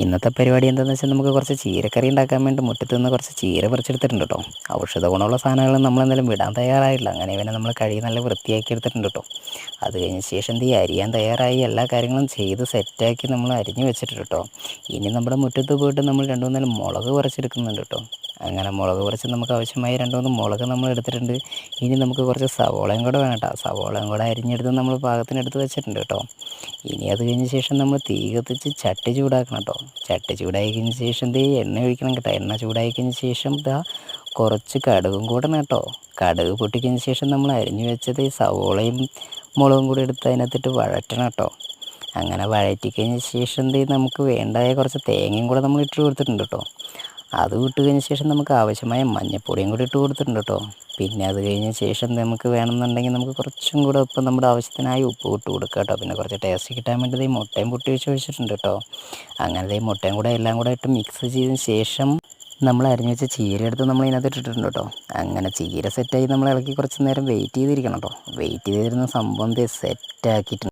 ഇന്നത്തെ പരിപാടി എന്താണെന്ന് വെച്ചാൽ നമുക്ക് കുറച്ച് ചീരക്കറി ഉണ്ടാക്കാൻ വേണ്ടി മുറ്റത്ത് നിന്ന് കുറച്ച് ചീര പറിച്ചെടുത്തിട്ടുണ്ട് കേട്ടോ. ഔഷധ ഗുണമുള്ള സാധനങ്ങൾ നമ്മളെന്തായാലും വിടാൻ തയ്യാറായില്ല. അങ്ങനെ ഇവനെ നമ്മൾ കഴുകി നല്ല വൃത്തിയാക്കി എടുത്തിട്ടുണ്ട് കേട്ടോ. അത് കഴിഞ്ഞ ശേഷം ഈ അരിയാൻ തയ്യാറായി എല്ലാ കാര്യങ്ങളും ചെയ്ത് സെറ്റാക്കി നമ്മൾ അരിഞ്ഞ് വെച്ചിട്ടുണ്ട് കേട്ടോ. ഇനി നമ്മുടെ മുറ്റത്ത് പോയിട്ട് നമ്മൾ 2-3 മുളക് പറിച്ചെടുക്കുന്നുണ്ട് കേട്ടോ. അങ്ങനെ മുളക് പറിച്ച് നമുക്ക് ആവശ്യമായ 2-3 മുളക് നമ്മൾ എടുത്തിട്ടുണ്ട്. ഇനി നമുക്ക് കുറച്ച് സവോളയും കൂടെ വേണം കേട്ടോ. സവോളയും കൂടെ അരിഞ്ഞെടുത്ത് നമ്മൾ പാകത്തിനെടുത്ത് വെച്ചിട്ടുണ്ട് കേട്ടോ. ഇനി അത് കഴിഞ്ഞ ശേഷം നമ്മൾ തീ കത്തിച്ച് ചട്ടി ചൂടാക്കണം കേട്ടോ. ചട്ടി ചൂടായി കഴിഞ്ഞ ശേഷം എണ്ണ ഒഴിക്കണം കേട്ടോ. എണ്ണ ചൂടായി കഴിഞ്ഞ ശേഷം കുറച്ച് കടുകും കൂടെ കേട്ടോ. കടുക് പൊട്ടിക്കഴിഞ്ഞ ശേഷം നമ്മൾ അരിഞ്ഞു വെച്ചത് സവോളയും മുളകും കൂടി എടുത്ത് അതിനകത്തിട്ട് വഴറ്റണം കേട്ടോ. അങ്ങനെ വഴറ്റി കഴിഞ്ഞ ശേഷം നമുക്ക് വേണ്ടായ കുറച്ച് തേങ്ങയും കൂടെ നമ്മൾ ഇട്ട് കൊടുത്തിട്ടുണ്ട് കേട്ടോ. അത് ഇട്ട് കഴിഞ്ഞ ശേഷം നമുക്ക് ആവശ്യമായ മഞ്ഞൾപ്പൊടിയും കൂടി ഇട്ട് കൊടുത്തിട്ടുണ്ട് കേട്ടോ. പിന്നെ അത് കഴിഞ്ഞ ശേഷം നമുക്ക് വേണമെന്നുണ്ടെങ്കിൽ നമുക്ക് കുറച്ചും കൂടെ ഇപ്പം നമ്മുടെ ആവശ്യത്തിനായി ഉപ്പ് ഇട്ട് കൊടുക്കുക കേട്ടോ. പിന്നെ കുറച്ച് ടേസ്റ്റ് കിട്ടാൻ വേണ്ടി മുട്ടയും പൊട്ടി വെച്ചിട്ടുണ്ട് കേട്ടോ. അങ്ങനെ മുട്ടയും കൂടെ എല്ലാം കൂടെ ഇട്ട് മിക്സ് ചെയ്തതിന് ശേഷം നമ്മൾ അരിഞ്ഞ് വെച്ച ചീര എടുത്ത് നമ്മൾ ഇതിനകത്ത് ഇട്ടിട്ടുണ്ട് കേട്ടോ. അങ്ങനെ ചീര സെറ്റായി നമ്മൾ ഇളക്കി കുറച്ച് നേരം വെയിറ്റ് ചെയ്തിരിക്കണം കേട്ടോ. വെയിറ്റ് ചെയ്തിരുന്ന സംഭവം സെറ്റാക്കിയിട്ടുണ്ട്.